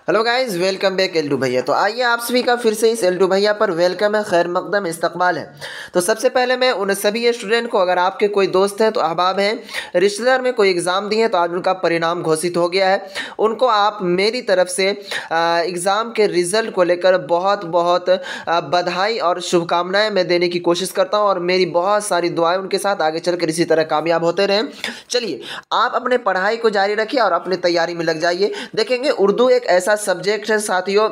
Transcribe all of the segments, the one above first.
Hello guys, welcome back एल्टू भैया। तो आइए आप सभी का फिर से इस एल्टू भैया पर वेलकम है, खैर मकदम इस्तकबाल है। तो सबसे पहले मैं उन सभी स्टूडेंट को, अगर आपके कोई दोस्त हैं तो अहबाब हैं, रिश्तेदार में कोई एग्ज़ाम दिए तो आज उनका परिणाम घोषित हो गया है, उनको आप मेरी तरफ से एग्ज़ाम के रिज़ल्ट को लेकर बहुत बहुत बधाई और शुभकामनाएँ मैं देने की कोशिश करता हूँ और मेरी बहुत सारी दुआएँ उनके साथ आगे चलकर इसी तरह कामयाब होते रहें। चलिए, आप अपने पढ़ाई को जारी रखिए और अपनी तैयारी में लग जाइए। देखेंगे उर्दू एक ऐसा सब्जेक्ट है साथियों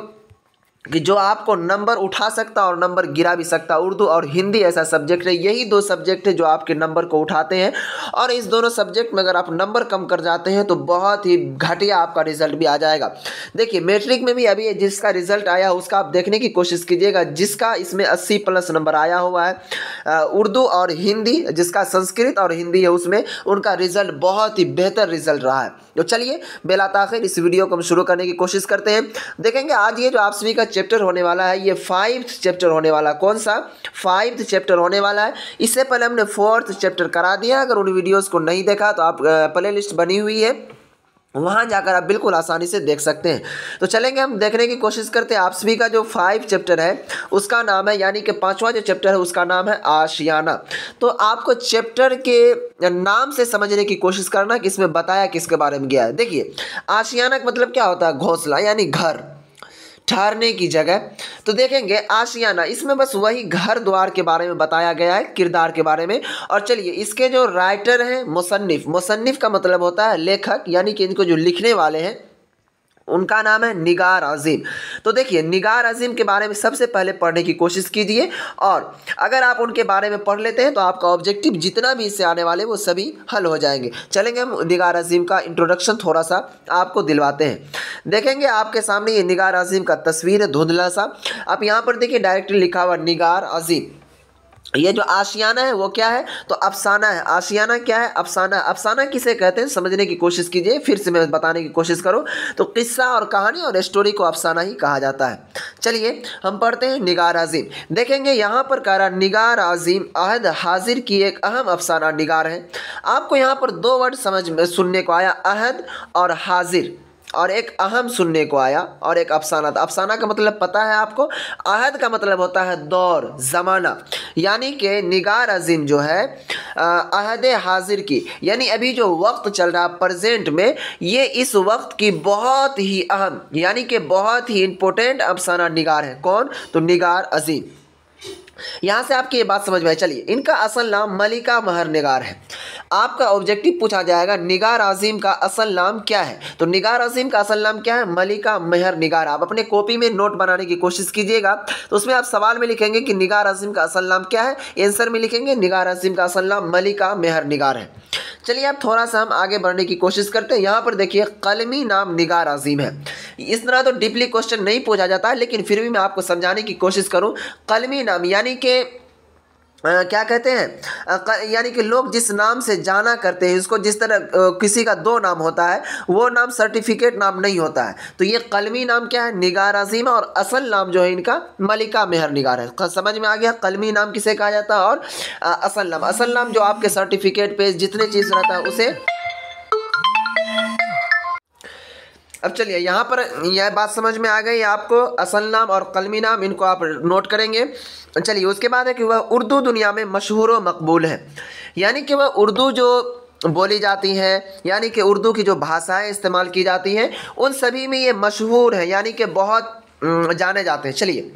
कि जो आपको नंबर उठा सकता और नंबर गिरा भी सकता। उर्दू और हिंदी ऐसा सब्जेक्ट है, यही दो सब्जेक्ट है जो आपके नंबर को उठाते हैं, और इस दोनों सब्जेक्ट में अगर आप नंबर कम कर जाते हैं तो बहुत ही घटिया आपका रिजल्ट भी आ जाएगा। देखिए, मैट्रिक में भी अभी जिसका रिजल्ट आया उसका आप देखने की कोशिश कीजिएगा, जिसका इसमें 80+ नंबर आया हुआ है उर्दू और हिंदी, जिसका संस्कृत और हिंदी है, उसमें उनका रिजल्ट बहुत ही बेहतर रिजल्ट रहा है। तो चलिए बेला ताखिर इस वीडियो को हम शुरू करने की कोशिश करते हैं। देखेंगे आज ये जो आप सभी का चैप्टर होने वाला है, ये 5th चैप्टर होने वाला। कौन सा 5th चैप्टर होने वाला है? इससे पहले हमने 4th चैप्टर करा दिया। अगर उन वीडियोस को नहीं देखा तो आप प्ले लिस्ट बनी हुई है, वहाँ जाकर आप बिल्कुल आसानी से देख सकते हैं। तो चलेंगे हम देखने की कोशिश करते हैं। आप सभी का जो 5 चैप्टर है उसका नाम है, यानी कि 5वां जो चैप्टर है उसका नाम है आशियाना। तो आपको चैप्टर के नाम से समझने की कोशिश करना कि इसमें बताया किसके बारे में गया है। देखिए, आशियाना का मतलब क्या होता है? घोंसला, यानी घर, ठहरने की जगह। तो देखेंगे आशियाना, इसमें बस वही घर द्वार के बारे में बताया गया है, किरदार के बारे में। और चलिए, इसके जो राइटर हैं मुसन्निफ, मुसन्निफ का मतलब होता है लेखक, यानी कि इनको जो लिखने वाले हैं उनका नाम है निगार अजीम। तो देखिए, निगार अजीम के बारे में सबसे पहले पढ़ने की कोशिश कीजिए, और अगर आप उनके बारे में पढ़ लेते हैं तो आपका ऑब्जेक्टिव जितना भी इससे आने वाले वो सभी हल हो जाएंगे। चलेंगे हम निगार अजीम का इंट्रोडक्शन थोड़ा सा आपको दिलवाते हैं। देखेंगे आपके सामने ये निगार अजीम का तस्वीर है, धुंधला सा। आप यहाँ पर देखिए डायरेक्टली लिखा हुआ निगार अजीम। ये जो आशियाना है वो क्या है? तो अफसाना है। आशियाना क्या है? अफसाना। अफसाना किसे कहते हैं समझने की कोशिश कीजिए, फिर से मैं बताने की कोशिश करूं तो किस्सा और कहानी और स्टोरी को अफसाना ही कहा जाता है। चलिए हम पढ़ते हैं निगार अजीम। देखेंगे यहाँ पर कह रहा निगार अजीम अहद हाजिर की एक अहम अफसाना निगार है। आपको यहाँ पर 2 वर्ड समझ में सुनने को आया, अहद और हाजिर, और एक अहम सुनने को आया, और एक अफसाना था। अफसाना का मतलब पता है आपको? अहद का मतलब होता है दौर, ज़माना, यानी कि निगार अजीम जो है अहद हाजिर की, यानी अभी जो वक्त चल रहा प्रेजेंट में, ये इस वक्त की बहुत ही अहम, यानी कि बहुत ही इंपॉर्टेंट अफसाना निगार है। कौन? तो निगार अजीम। यहाँ से आपकी ये बात समझ में आई। चलिए, इनका असल नाम मलिका महर निगार है। आपका ऑब्जेक्टिव पूछा जाएगा निगार अजीम का असल नाम क्या है? तो निगार अजीम का असल नाम क्या है? मलिका महर निगार। आप अपने कॉपी में नोट बनाने की कोशिश कीजिएगा, तो उसमें आप सवाल में लिखेंगे कि निगार अजीम का असल नाम क्या है, आंसर में लिखेंगे निगार अजीम का असल नाम मलिका महर निगार है। चलिए अब थोड़ा सा हम आगे बढ़ने की कोशिश करते हैं। यहाँ पर देखिए कलमी नाम निगार अजीम है। इस तरह तो डीपली क्वेश्चन नहीं पूछा जाता है, लेकिन फिर भी मैं आपको समझाने की कोशिश करूँ। कलमी नाम यानी कि क्या कहते हैं, यानी कि लोग जिस नाम से जाना करते हैं, इसको जिस तरह किसी का 2 नाम होता है, वो नाम सर्टिफिकेट नाम नहीं होता है। तो ये कलमी नाम क्या है? निगार अजीम, और असल नाम जो है इनका मलिका महर निगार है। समझ में आ गया? कलमी नाम किसे कहा जाता है और असल नाम। असल नाम जो आपके सर्टिफिकेट पे जितने चीज़ रहता है उसे। अब चलिए, यहाँ पर यह बात समझ में आ गई आपको, असल नाम और कलमी नाम, इनको आप नोट करेंगे। चलिए, उसके बाद है कि वह उर्दू दुनिया में मशहूर व मकबूल है, यानी कि वह उर्दू जो बोली जाती हैं, यानी कि उर्दू की जो भाषाएं इस्तेमाल की जाती हैं, उन सभी में ये मशहूर है, यानी कि बहुत जाने जाते हैं। चलिए,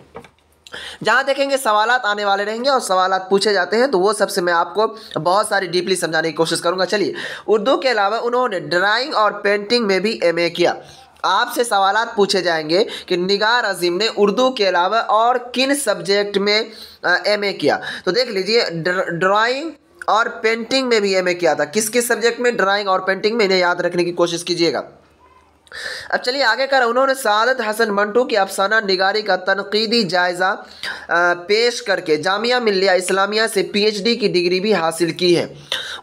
जहाँ देखेंगे सवालात आने वाले रहेंगे और सवालात पूछे जाते हैं, तो वो सबसे मैं आपको बहुत सारी डीपली समझाने की कोशिश करूँगा। चलिए, उर्दू के अलावा उन्होंने ड्राइंग और पेंटिंग में भी MA किया। आपसे सवालात पूछे जाएंगे कि निगार अजीम ने उर्दू के अलावा और किन सब्जेक्ट में MA किया। तो देख लीजिए, ड्राइंग और पेंटिंग में भी MA किया था। किस किस सब्जेक्ट में? ड्राइंग और पेंटिंग में। इन्हें याद रखने की कोशिश कीजिएगा। अब चलिए आगे कर, उन्होंने सादत हसन मंटू की अफसाना निगारी का तनकीदी जायज़ा पेश करके जामिया मिल्लिया इस्लामिया से PhD की डिग्री भी हासिल की है।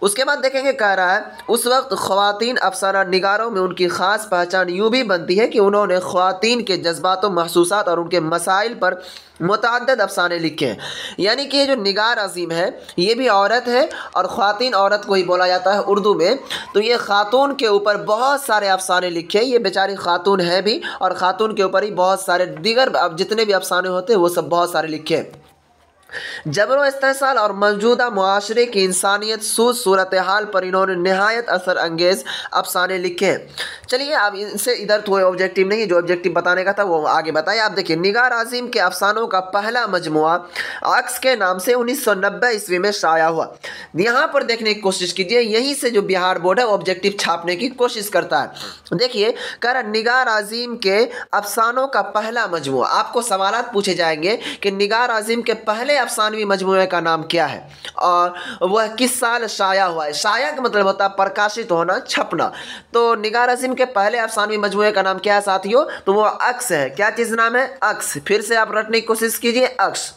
उसके बाद देखेंगे, कह रहा है उस वक्त ख्वातीन अफसाना निगारों में उनकी ख़ास पहचान यूँ भी बनती है कि उन्होंने ख्वातीन के जज्बातों, महसूसात और उनके मसाइल पर मुतअद्दिद अफसाने लिखे हैं। यानी कि ये जो निगार अजीम है ये भी औरत है, और ख़वातीन औरत को ही बोला जाता है उर्दू में। तो ये ख़ातून के ऊपर बहुत सारे अफसाने लिखे, ये बेचारी ख़ातून है भी, और ख़ातून के ऊपर ही बहुत सारे दीगर अब जितने भी अफसाने होते हैं वो सब बहुत सारे लिखे हैं। जबर इस्तेहसाल और मौजूदा मुआशरे की इंसानियत सूद सूरत हाल पर इन्होंने नहायत असर अंगेज़ अफसाने लिखे हैं। चलिए अब इनसे इधर कोई ऑब्जेक्टिव नहीं है, जो ऑब्जेक्टिव बताने का था वो आगे बताइए। आप देखिए, निगार आज़िम के अफसानों का पहला मजमुआ अक्स के नाम से 1990 ईस्वी में शाया हुआ। यहाँ पर देखने की कोशिश कीजिए, यहीं से जो बिहार बोर्ड है ऑब्जेक्टिव छापने की कोशिश करता है। देखिए, कह रहा निगार आज़िम के अफसानों का पहला मजमुआ। आपको सवालात पूछे जाएंगे कि निगार आज़िम के पहले अफसानवी मजमूए का नाम क्या है और वह किस साल शाया हुआ है। शाया का मतलब होता है प्रकाशित होना, छपना। तो निगार आज़िम के पहले अफसानवी मजमूए का नाम क्या है साथियों? तो वो अक्स है। क्या चीज़ नाम है? अक्स। फिर से आप रटने की कोशिश कीजिए, अक्स।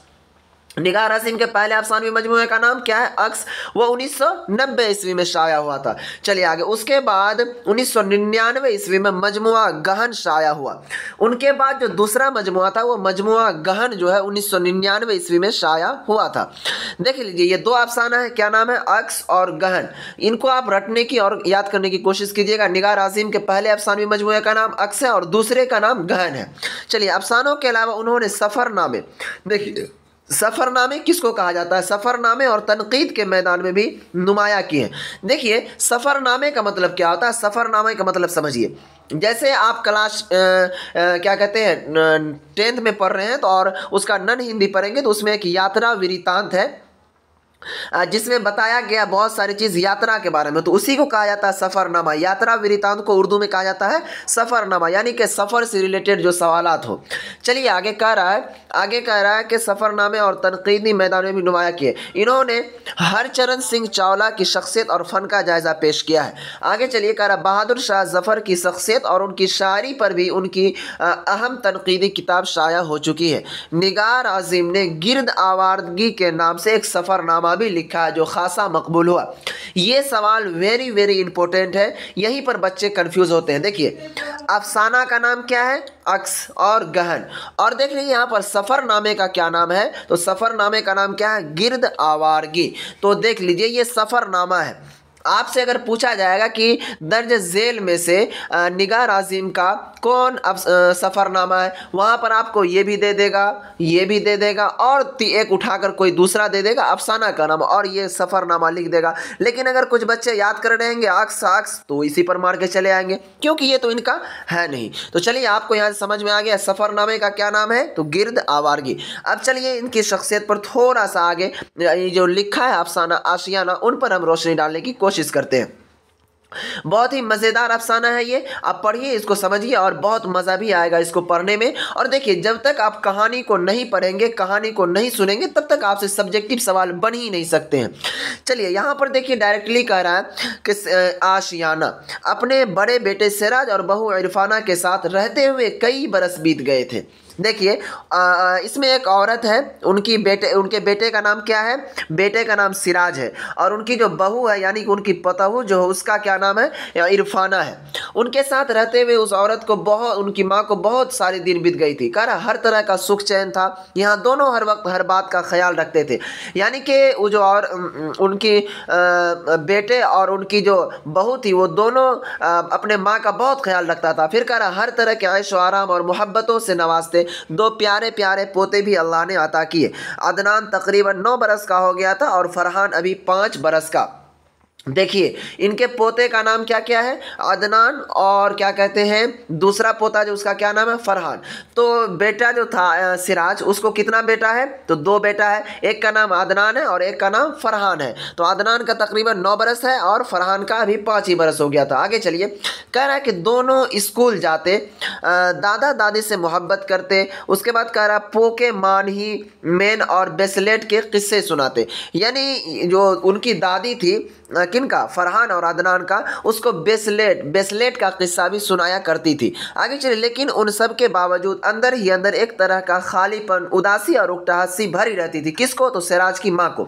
निगार आज़िम के पहले अफसानवी मजमूए का नाम क्या है? अक्स। वो 1990 ईस्वी में शाया हुआ था। चलिए आगे। उसके बाद 1999 ईस्वी में मजमुआ गहन शाया हुआ। उनके बाद जो दूसरा मजमुआ था वो मजमुआ गहन जो है 1999 ईस्वी में शाया हुआ था। देख लीजिए, ये दो अफसाना है, क्या नाम है? अक्स और गहन। इनको आप रटने की और याद करने की कोशिश कीजिएगा। निगार आज़िम के पहले अफसानवी मजमूए का नाम अक्स है और दूसरे का नाम गहन है। चलिए, अफसानों के अलावा उन्होंने सफ़रनामे, देखिए सफ़रनामे किसको कहा जाता है? सफ़रनामे और तनकीद के मैदान में भी नुमाया किए हैं। देखिए, सफ़रनामे का मतलब क्या होता है? सफ़रनामे का मतलब समझिए, जैसे आप क्लास क्या कहते हैं 10th में पढ़ रहे हैं तो और उसका नन हिंदी पढ़ेंगे तो उसमें एक यात्रा वृत्तांत है जिसमें बताया गया बहुत सारी चीज़ यात्रा के बारे में, तो उसी को कहा जाता है सफ़रनामा। यात्रा वृत्तांत को उर्दू में कहा जाता है सफ़रनामा, यानी कि सफ़र से रिलेटेड जो सवालात हो। चलिए आगे कह रहा है कि सफ़रनामे और तनकीदी मैदान में भी नुमाया किए। इन्होंने हरचरण सिंह चावला की शख्सियत और फ़न का जायज़ा पेश किया है। आगे चलिए, कह रहा बहादुर शाह ज़फ़र की शख्सियत और उनकी शायरी पर भी उनकी अहम तनकीदी किताब शाया हो चुकी है। निगार आज़िम ने गिरद आवारगी के नाम से एक सफ़रनामा भी लिखा है जो खासा मकबूल हुआ। ये सवाल वेरी वेरी इंपॉर्टेंट है, यहीं पर बच्चे कंफ्यूज होते हैं। देखिए, अफसाना का नाम क्या है? अक्स और गहन। और देख लीजिए यहाँ पर सफ़रनामे का क्या नाम है? तो सफ़रनामे का नाम क्या है? गिरद आवारगी। तो देख लीजिए, ये सफ़रनामा है। आपसे अगर पूछा जाएगा कि दर्ज झेल में से निगार आज़िम का कौन सफ़रनामा है, वहाँ पर आपको ये भी दे देगा, ये भी दे देगा और एक उठाकर कोई दूसरा दे देगा अफसाना का नाम, और ये सफ़रनामा लिख देगा। लेकिन अगर कुछ बच्चे याद कर रहेंगे अक्स अक्स तो इसी पर मार के चले आएंगे, क्योंकि ये तो इनका है नहीं। तो चलिए, आपको यहाँ से समझ में आ गया सफ़रनामे का क्या नाम है? तो गिरद आवारगी। अब चलिए इनकी शख्सियत पर थोड़ा सा आगे ये जो लिखा है अफसाना आशियाना, उन पर हम रोशनी डालने की कोशिश करते हैं। बहुत ही मज़ेदार अफसाना है ये, आप पढ़िए, इसको समझिए और बहुत मज़ा भी आएगा इसको पढ़ने में। और देखिए, जब तक आप कहानी को नहीं पढ़ेंगे, कहानी को नहीं सुनेंगे, तब तक आपसे सब्जेक्टिव सवाल बन ही नहीं सकते हैं। चलिए यहाँ पर देखिए, डायरेक्टली कह रहा है कि आशियाना अपने बड़े बेटे सिराज और बहू इरफाना के साथ रहते हुए कई बरस बीत गए थे। देखिए, इसमें एक औरत है, उनके बेटे का नाम क्या है? बेटे का नाम सिराज है, और उनकी जो बहू है यानी कि उनकी पतहू जो है उसका क्या नाम है? इरफाना है। उनके साथ रहते हुए उस औरत को उनकी माँ को बहुत सारे दिन बीत गई थी। कह रहा हर तरह का सुख चैन था, यहाँ दोनों हर वक्त हर बात का ख्याल रखते थे। यानी कि वो जो और उनकी बेटे और उनकी जो बहू थी वो दोनों अपने माँ का बहुत ख्याल रखता था। फिर कह रहा हर तरह के ऐश व आराम और मोहब्बतों से नवाजते। दो प्यारे प्यारे पोते भी अल्लाह ने अता किए। अदनान तकरीबन 9 बरस का हो गया था और फरहान अभी 5 बरस का। देखिए, इनके पोते का नाम क्या क्या है? अदनान, और क्या कहते हैं दूसरा पोता जो उसका क्या नाम है? फरहान। तो बेटा जो था सिराज, उसको कितना बेटा है? तो 2 बेटा है, एक का नाम अदनान है और एक का नाम फरहान है। तो अदनान का तकरीबन 9 बरस है और फरहान का अभी 5 ही बरस हो गया था। आगे चलिए, कह रहा है कि दोनों स्कूल जाते, दादा दादी से मोहब्बत करते। उसके बाद कह रहा पोके मान ही मेन और बेसलेट के किस्से सुनाते। यानी जो उनकी दादी थी किनका, फरहान और अदनान का, उसको बेसलेट का किस्सा भी सुनाया करती थी। आगे चलिए, लेकिन उन सब के बावजूद अंदर ही अंदर एक तरह का खालीपन, उदासी और उकटाहट भरी रहती थी। किसको? तो सिराज की माँ को।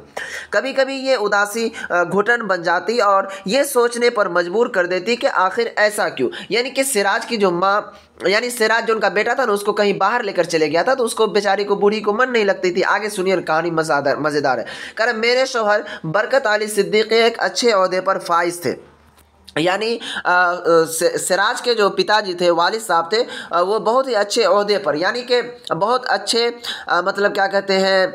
कभी कभी ये उदासी घुटन बन जाती और ये सोचने पर मजबूर कर देती कि आखिर ऐसा क्यों। यानी कि सिराज की जो माँ, यानी सिराज जो उनका बेटा था ना, उसको कहीं बाहर लेकर चले गया था, तो उसको बेचारी को, बूढ़ी को मन नहीं लगती थी। आगे सुनिए, कहानी मज़ेदार है। कह रहे मेरे शौहर बरकत अली सिद्दीकी एक अच्छे ओहदे पर फाइज थे। यानी सिराज के जो पिताजी थे, वालिद साहब थे, वो बहुत ही अच्छे ओहदे पर, यानी कि बहुत अच्छे मतलब क्या कहते हैं,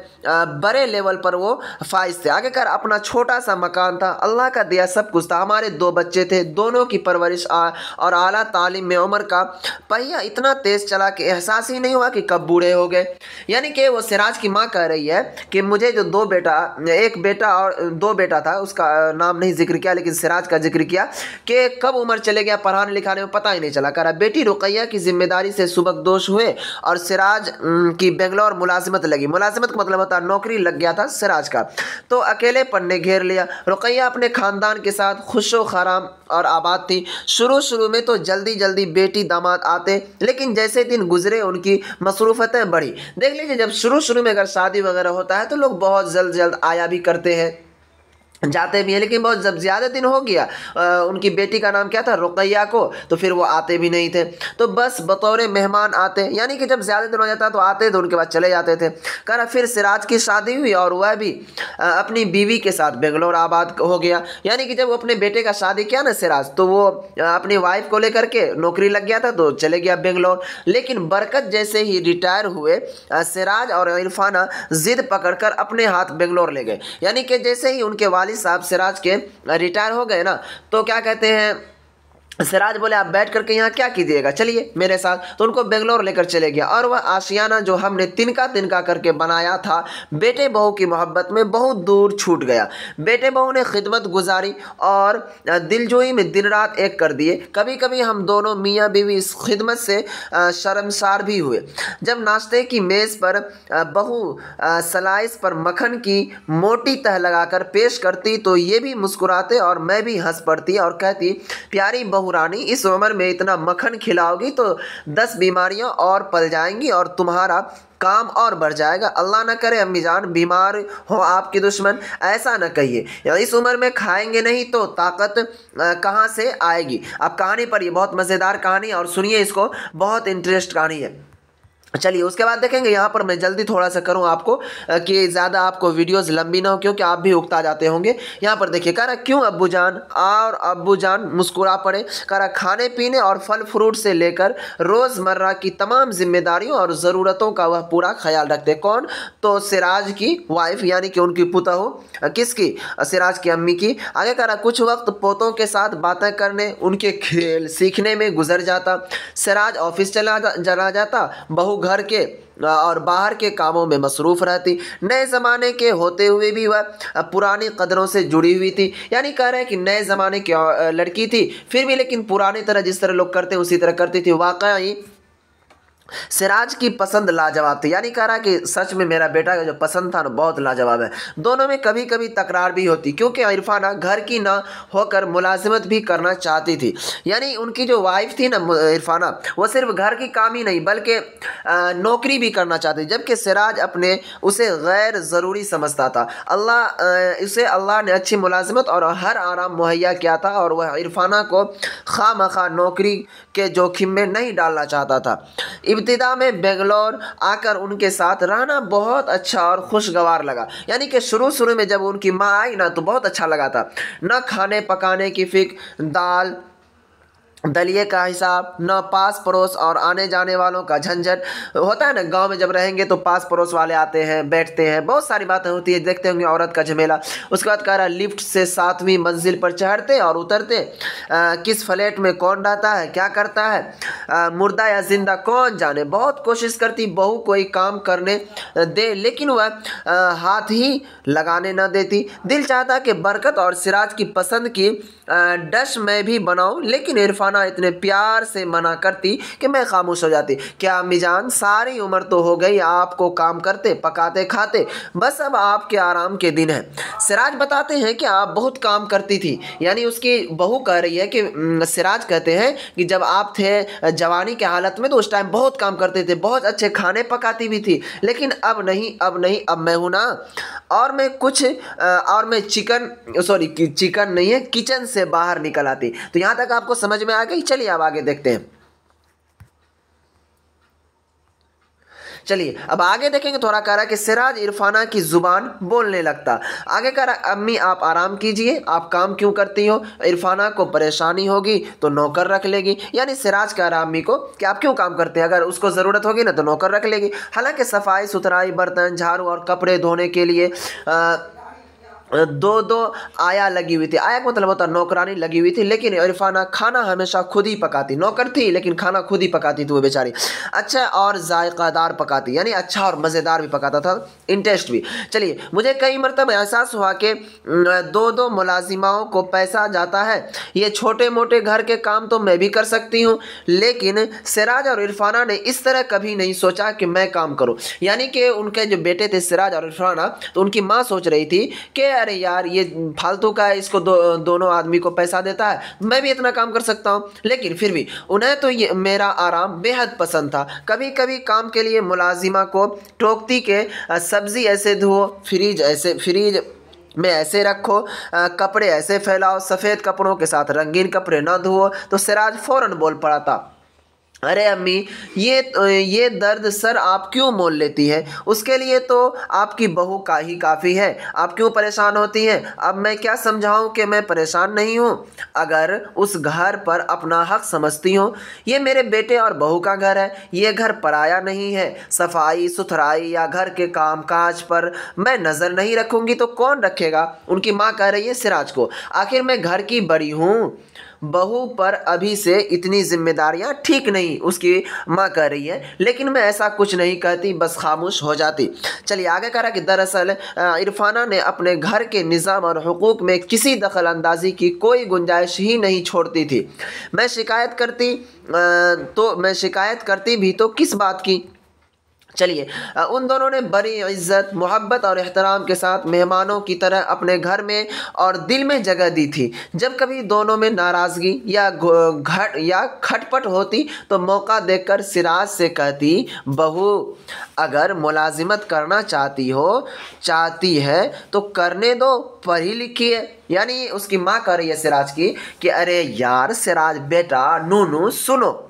बड़े लेवल पर वो फाइज थे। आगे कर, अपना छोटा सा मकान था, अल्लाह का दिया सब कुछ था, हमारे 2 बच्चे थे, दोनों की परवरिश और आला तालीम में उम्र का पहिया इतना तेज़ चला कि एहसास ही नहीं हुआ कि कब बूढ़े हो गए। यानी कि वो सिराज की माँ कह रही है कि मुझे जो 2 बेटा, एक बेटा और 2 बेटा था, उसका नाम नहीं जिक्र किया, लेकिन सिराज का जिक्र किया कि कब उम्र चले गया पढ़ाने लिखाने में पता ही नहीं चला। कह रहा बेटी रुकैया की जिम्मेदारी से सुबकदोश हुए और सिराज की बेंगलोर मुलाजिमत लगी। मुलाजिमत का मतलब होता है नौकरी लग गया था सिराज का, तो अकेलेपन ने घेर लिया। रुकैया अपने खानदान के साथ खुशो खराम और आबाद थी। शुरू में तो जल्दी जल्दी बेटी दामाद आते, लेकिन जैसे दिन गुजरे उनकी मसरूफतें बढ़ी। देख लीजिए, जब शुरू में अगर शादी वगैरह होता है तो लोग बहुत जल्द आया भी करते हैं, जाते भी हैं, लेकिन बहुत जब ज़्यादा दिन हो गया, उनकी बेटी का नाम क्या था, रुकैया को, तो फिर वो आते भी नहीं थे, तो बस बतौर मेहमान आते। यानी कि जब ज़्यादा दिन हो जाता तो आते थे, उनके बाद चले जाते थे। कह रहा फिर सिराज की शादी हुई और वह भी अपनी बीवी के साथ बेंगलोर आबाद हो गया। यानी कि जब वो अपने बेटे का शादी किया ना सिराज, तो वो अपनी वाइफ को लेकर के नौकरी लग गया था, तो चले गया बेंगलोर। लेकिन बरकत जैसे ही रिटायर हुए, सिराज और इरफाना जिद पकड़कर अपने हाथ बेंगलोर ले गए। यानी कि जैसे ही उनके वालिद साहब सिराज के रिटायर हो गए ना, तो क्या कहते हैं, सिराज बोले आप बैठ करके यहाँ क्या कीजिएगा, चलिए मेरे साथ। तो उनको बेंगलोर लेकर चले गया और वह आशियाना जो हमने तिनका करके बनाया था, बेटे बहू की मोहब्बत में बहुत दूर छूट गया। बेटे बहू ने खिदमत गुजारी और दिलजोई में दिन रात एक कर दिए। कभी कभी हम दोनों मियाँ बीवी इस खिदमत से शर्मसार भी हुए। जब नाश्ते की मेज़ पर बहू स्लाइस पर मक्खन की मोटी तह लगाकर पेश करती, तो ये भी मुस्कुराते और मैं भी हंस पड़ती और कहती, प्यारी बहू रानी, इस उम्र में इतना मक्खन खिलाओगी तो 10 बीमारियां और पल जाएंगी और तुम्हारा काम और बढ़ जाएगा। अल्लाह न करे अम्मी जान बीमार हो आपकी दुश्मन, ऐसा न कहिए। इस उम्र में खाएंगे नहीं तो ताकत कहाँ से आएगी। अब कहानी पर, ये बहुत मज़ेदार कहानी और सुनिए इसको, बहुत इंटरेस्ट कहानी है। चलिए उसके बाद देखेंगे। यहाँ पर मैं जल्दी थोड़ा सा करूँ आपको कि ज़्यादा आपको वीडियोस लंबी ना हो, क्योंकि आप भी उकता जाते होंगे। यहाँ पर देखिए, कह रहा क्यों अब्बू जान मुस्कुरा पड़े। कह रहा खाने पीने और फल फ्रूट से लेकर रोज़मर्रा की तमाम जिम्मेदारियों और ज़रूरतों का वह पूरा ख्याल रखते। कौन? तो सिराज की वाइफ, यानी कि उनकी पुतहू, किसकी? सिराज की अम्मी की। आगे कह रहा कुछ वक्त पोतों के साथ बातें करने, उनके खेल सीखने में गुजर जाता। सिराज ऑफिस चला जाता, बहू घर के और बाहर के कामों में मसरूफ़ रहती। नए ज़माने के होते हुए भी वह पुरानी कदरों से जुड़ी हुई थी। यानी कह रहे हैं कि नए ज़माने की लड़की थी, फिर भी लेकिन पुरानी तरह जिस तरह लोग करते उसी तरह करती थी। वाकई सिराज की पसंद लाजवाब थी। यानी कह रहा है कि सच में मेरा बेटा का जो पसंद था ना, बहुत लाजवाब है। दोनों में कभी कभी तकरार भी होती, क्योंकि इरफाना घर की ना होकर मुलाजिमत भी करना चाहती थी। यानी उनकी जो वाइफ थी ना इरफाना, वो सिर्फ घर की काम ही नहीं बल्कि नौकरी भी करना चाहती, जबकि सिराज अपने उसे गैर ज़रूरी समझता था। अल्लाह ने अच्छी मुलाजिमत और हर आराम मुहैया किया था और वह इरफाना को खामखा नौकरी के जोखिम में नहीं डालना चाहता था। इब्तिदा में बेंगलोर आकर उनके साथ रहना बहुत अच्छा और खुशगवार लगा। यानी कि शुरू में जब उनकी माँ आई ना, तो बहुत अच्छा लगा था। न खाने पकाने की फिक्र, दाल दलिए का हिसाब, न पास पड़ोस और आने जाने वालों का झंझट। होता है ना गांव में जब रहेंगे तो पास पड़ोस वाले आते हैं, बैठते हैं, बहुत सारी बातें होती है, देखते होंगे औरत का झमेला। उसके बाद कह रहा लिफ्ट से 7वीं मंजिल पर चढ़ते और उतरते, किस फ्लैट में कौन रहता है, क्या करता है, मुर्दा या जिंदा कौन जाने। बहुत कोशिश करती बहू कोई काम करने दे, लेकिन वह हाथ ही लगाने न देती। दिल चाहता कि बरकत और सिराज की पसंद की डिश मैं भी बनाऊं, लेकिन इरफान इरफाना इतने प्यार से मना करती कि मैं खामोश हो जाती। क्या अम्मी जान, सारी उम्र तो हो गई आपको काम करते पकाते खाते, बस अब आपके आराम के दिन हैं। सिराज बताते हैं कि आप बहुत काम करती थी, यानी उसकी बहू कह रही है कि सिराज कहते हैं कि जब आप थे जवानी के हालत में तो उस टाइम बहुत काम करते थे, बहुत अच्छे खाने पकाती भी थी, लेकिन अब नहीं, अब नहीं, अब मैं हूँ ना, और मैं कुछ और मैं चिकन नहीं है, किचन से बाहर निकल आती। तो यहाँ तक आपको समझ में आ गई। चलिए अब आगे देखते हैं। चलिए अब आगे देखेंगे। थोड़ा कह रहा है कि सिराज इरफाना की जुबान बोलने लगता। आगे कह रहा है, अम्मी आप आराम कीजिए, आप काम क्यों करती हो, इरफाना को परेशानी होगी तो नौकर रख लेगी। यानी सिराज कह रहा है अम्मी को कि आप क्यों काम करते हैं, अगर उसको ज़रूरत होगी ना तो नौकर रख लेगी। हालांकि सफाई सुथराई, बर्तन झाड़ू और कपड़े धोने के लिए दो आया लगी हुई थी। आया का मतलब होता है नौकरानी लगी हुई थी, लेकिन इरफाना खाना हमेशा खुद ही पकाती। नौकर थी लेकिन खाना खुद ही पकाती थी वो बेचारी। अच्छा और जायकादार पकाती, यानी अच्छा और मज़ेदार भी पकाता था, इंटरेस्ट भी। चलिए, मुझे कई मरतबा एहसास हुआ कि दो मुलाजिमाओं को पैसा जाता है। ये छोटे मोटे घर के काम तो मैं भी कर सकती हूँ, लेकिन सिराज और इरफाना ने इस तरह कभी नहीं सोचा कि मैं काम करूँ। यानी कि उनके जो बेटे थे सिराज और इरफाना, तो उनकी माँ सोच रही थी कि अरे यार ये फालतू का है, इसको दोनों आदमी को पैसा देता है, मैं भी इतना काम कर सकता हूँ। लेकिन फिर भी उन्हें तो ये मेरा आराम बेहद पसंद था। कभी कभी काम के लिए मुलाजिमा को टोकती के सब्जी ऐसे धो, फ्रीज में ऐसे रखो, कपड़े ऐसे फैलाओ, सफ़ेद कपड़ों के साथ रंगीन कपड़े न धुओ। तो सिराज फौरन बोल पड़ा था, अरे अम्मी ये दर्द सर आप क्यों मोल लेती है, उसके लिए तो आपकी बहू का ही काफ़ी है, आप क्यों परेशान होती हैं। अब मैं क्या समझाऊं कि मैं परेशान नहीं हूं, अगर उस घर पर अपना हक समझती हो। ये मेरे बेटे और बहू का घर है, ये घर पराया नहीं है। सफाई सुथराई या घर के काम काज पर मैं नज़र नहीं रखूंगी तो कौन रखेगा। उनकी माँ कह रही है सिराज को, आखिर मैं घर की बड़ी हूँ, बहू पर अभी से इतनी जिम्मेदारियां ठीक नहीं, उसकी माँ कह रही है। लेकिन मैं ऐसा कुछ नहीं कहती, बस खामोश हो जाती। चलिए आगे कह रहा कि दरअसल इरफाना ने अपने घर के निज़ाम और हुकूक में किसी दखल अंदाजी की कोई गुंजाइश ही नहीं छोड़ती थी। मैं शिकायत करती भी तो किस बात की। चलिए, उन दोनों ने बड़ी इज्जत मोहब्बत और एहतराम के साथ मेहमानों की तरह अपने घर में और दिल में जगह दी थी। जब कभी दोनों में नाराज़गी या खटपट होती तो मौका देखकर सिराज से कहती, बहू अगर मुलाजिमत करना चाहती है तो करने दो, पढ़ी लिखी है। यानी उसकी माँ कह रही है सिराज की कि अरे यार सिराज बेटा, नूनू सुनो,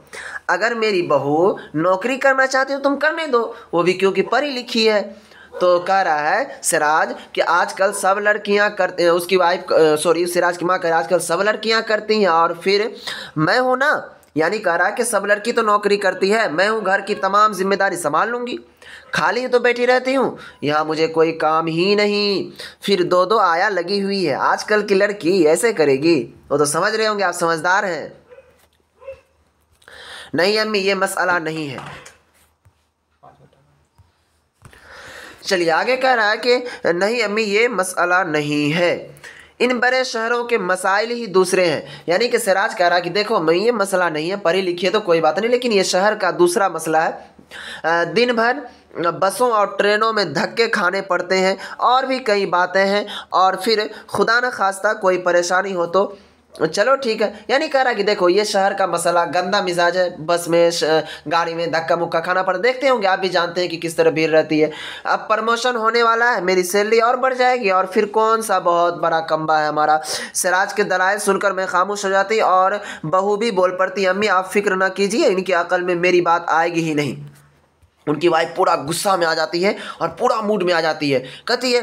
अगर मेरी बहू नौकरी करना चाहती हो तुम करने दो, वो भी क्योंकि पढ़ी लिखी है। तो कह रहा है सिराज कि आजकल सब लड़कियां करते हैं, उसकी वाइफ सिराज की माँ कह रही है आजकल सब लड़कियां करती हैं और फिर मैं हूँ ना। यानी कह रहा है कि सब लड़की तो नौकरी करती है, मैं हूँ घर की तमाम जिम्मेदारी संभाल लूँगी, खाली तो बैठी रहती हूँ, यहाँ मुझे कोई काम ही नहीं। फिर दो आया लगी हुई है, आजकल की लड़की ऐसे करेगी। वो तो समझ रहे होंगे, आप समझदार हैं। नहीं अम्मी ये मसला नहीं है। चलिए आगे कह रहा है कि नहीं अम्मी ये मसला नहीं है, इन बड़े शहरों के मसाइल ही दूसरे हैं। यानी कि सिराज कह रहा है कि देखो मैं ये मसला नहीं है, पढ़ी लिखी है तो कोई बात नहीं, लेकिन ये शहर का दूसरा मसला है। दिन भर बसों और ट्रेनों में धक्के खाने पड़ते हैं और भी कई बातें हैं, और फिर खुदा न खास्ता कोई परेशानी हो तो चलो ठीक है। यानी कह रहा कि देखो ये शहर का मसला, गंदा मिजाज है, बस में गाड़ी में धक्का मुक्का खाना पड़ता, देखते होंगे आप भी जानते हैं कि किस तरह भीड़ रहती है। अब प्रमोशन होने वाला है, मेरी सैलरी और बढ़ जाएगी, और फिर कौन सा बहुत बड़ा कम्बा है हमारा। सिराज के दलाइल सुनकर मैं खामोश हो जाती और बहू भी बोल पड़ती, अम्मी आप फिक्र ना कीजिए, इनकी अकल में मेरी बात आएगी ही नहीं। उनकी वाइफ पूरा गुस्सा में आ जाती है और पूरा मूड में आ जाती है, कहती है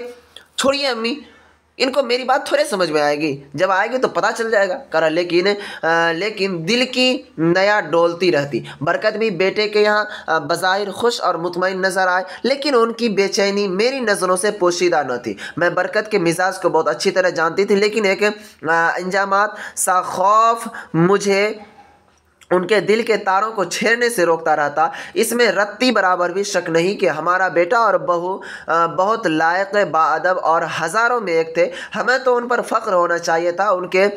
छोड़िए अम्मी, इनको मेरी बात थोड़े समझ में आएगी, जब आएगी तो पता चल जाएगा। करा लेकिन दिल की नया डोलती रहती। बरकत भी बेटे के यहाँ बज़ाहिर खुश और मुतमईन नज़र आए, लेकिन उनकी बेचैनी मेरी नज़रों से पोशीदा न थी। मैं बरकत के मिजाज को बहुत अच्छी तरह जानती थी, लेकिन एक इंजामात सा खौफ मुझे उनके दिल के तारों को छेड़ने से रोकता रहता। इसमें रत्ती बराबर भी शक नहीं कि हमारा बेटा और बहू बहुत लायक, बाअदब और हज़ारों में एक थे। हमें तो उन पर फ़ख्र होना चाहिए था, उनके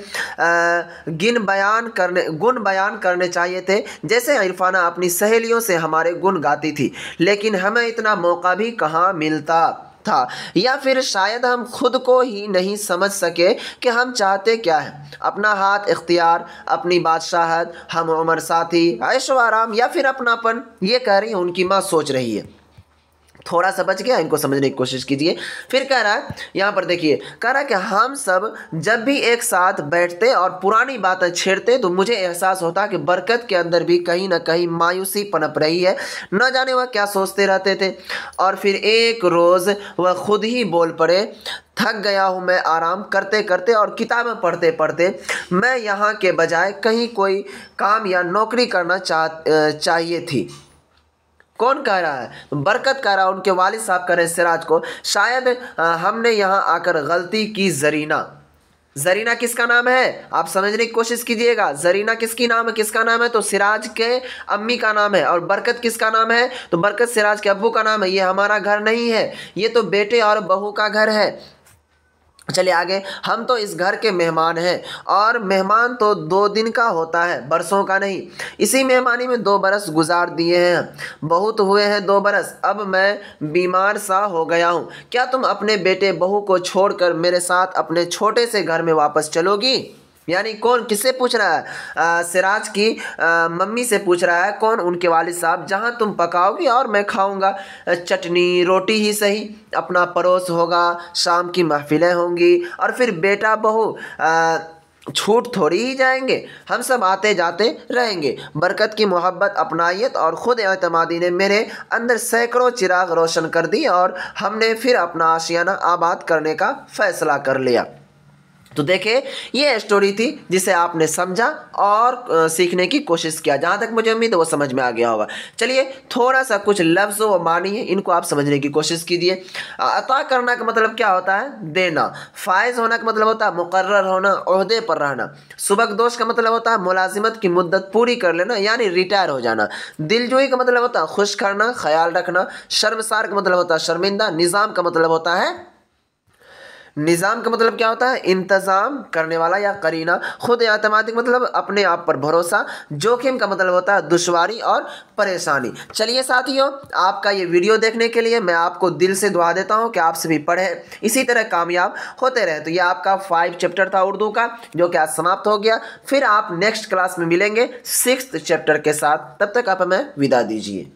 गुण बयान करने चाहिए थे, जैसे इरफाना अपनी सहेलियों से हमारे गुण गाती थी। लेकिन हमें इतना मौका भी कहाँ मिलता था, या फिर शायद हम खुद को ही नहीं समझ सके कि हम चाहते क्या है। अपना हाथ इख्तियार, अपनी बादशाहत, हम उम्र साथी, ऐशो आराम, या फिर अपनापन। ये कह रही है उनकी माँ सोच रही है। थोड़ा सा बच गया, इनको समझने की कोशिश कीजिए। फिर कह रहा है, यहाँ पर देखिए, कह रहा है कि हम सब जब भी एक साथ बैठते और पुरानी बातें छेड़ते तो मुझे एहसास होता कि बरकत के अंदर भी कहीं ना कहीं मायूसी पनप रही है। न जाने वह क्या सोचते रहते थे। और फिर एक रोज़ वह खुद ही बोल पड़े, थक गया हूँ मैं आराम करते करते और किताबें पढ़ते पढ़ते। मैं यहाँ के बजाय कहीं कोई काम या नौकरी करना चाहिए थी। कौन कह रहा है? बरकत कह रहा है, उनके वालिद साहब कह रहे हैं सिराज को, शायद हमने यहाँ आकर गलती की। जरीना, जरीना किसका नाम है? आप समझने की कोशिश कीजिएगा। जरीना किसकी नाम है? किसका नाम है? तो सिराज के अम्मी का नाम है। और बरकत किसका नाम है? तो बरकत सिराज के अब्बू का नाम है। ये हमारा घर नहीं है, ये तो बेटे और बहू का घर है। चलिए आगे। हम तो इस घर के मेहमान हैं, और मेहमान तो 2 दिन का होता है, बरसों का नहीं। इसी मेहमानी में 2 बरस गुजार दिए हैं, बहुत हुए हैं 2 बरस। अब मैं बीमार सा हो गया हूँ। क्या तुम अपने बेटे बहू को छोड़कर मेरे साथ अपने छोटे से घर में वापस चलोगी? यानी कौन, किससे पूछ रहा है? सिराज की मम्मी से पूछ रहा है। कौन? उनके वालिद साहब। जहाँ तुम पकाओगी और मैं खाऊंगा, चटनी रोटी ही सही, अपना परोस होगा, शाम की महफिलें होंगी, और फिर बेटा बहू छूट थोड़ी ही जाएंगे, हम सब आते जाते रहेंगे। बरकत की मोहब्बत, अपनायत और ख़ुद एतमादी ने मेरे अंदर सैकड़ों चिराग रोशन कर दी, और हमने फिर अपना आशियाना आबाद करने का फ़ैसला कर लिया। तो देखिए, ये स्टोरी थी जिसे आपने समझा और सीखने की कोशिश किया। जहाँ तक मुझे उम्मीद है वो समझ में आ गया होगा। चलिए थोड़ा सा कुछ लफ्ज़ व मानी है, इनको आप समझने की कोशिश कीजिए। अता करना का मतलब क्या होता है? देना। फायज़ होना का मतलब होता है मुकर्रर होना, ओहदे पर रहना। सुबकदोश का मतलब होता है मुलाजिमत की मुद्दत पूरी कर लेना, यानी रिटायर हो जाना। दिलजोई का मतलब होता है खुश करना, ख्याल रखना। शर्मसार का मतलब होता है शर्मिंदा। निज़ाम का मतलब होता है, निज़ाम का मतलब क्या होता है? इंतज़ाम करने वाला या करीना। खुद एतमादी का मतलब अपने आप पर भरोसा। जोखिम का मतलब होता है दुश्वारी और परेशानी। चलिए साथियों, आपका ये वीडियो देखने के लिए मैं आपको दिल से दुआ देता हूँ कि आप सभी पढ़ें, इसी तरह कामयाब होते रहे। तो ये आपका 5 चैप्टर था उर्दू का, जो कि आज समाप्त हो गया। फिर आप नेक्स्ट क्लास में मिलेंगे 6th चैप्टर के साथ। तब तक आप हमें विदा दीजिए।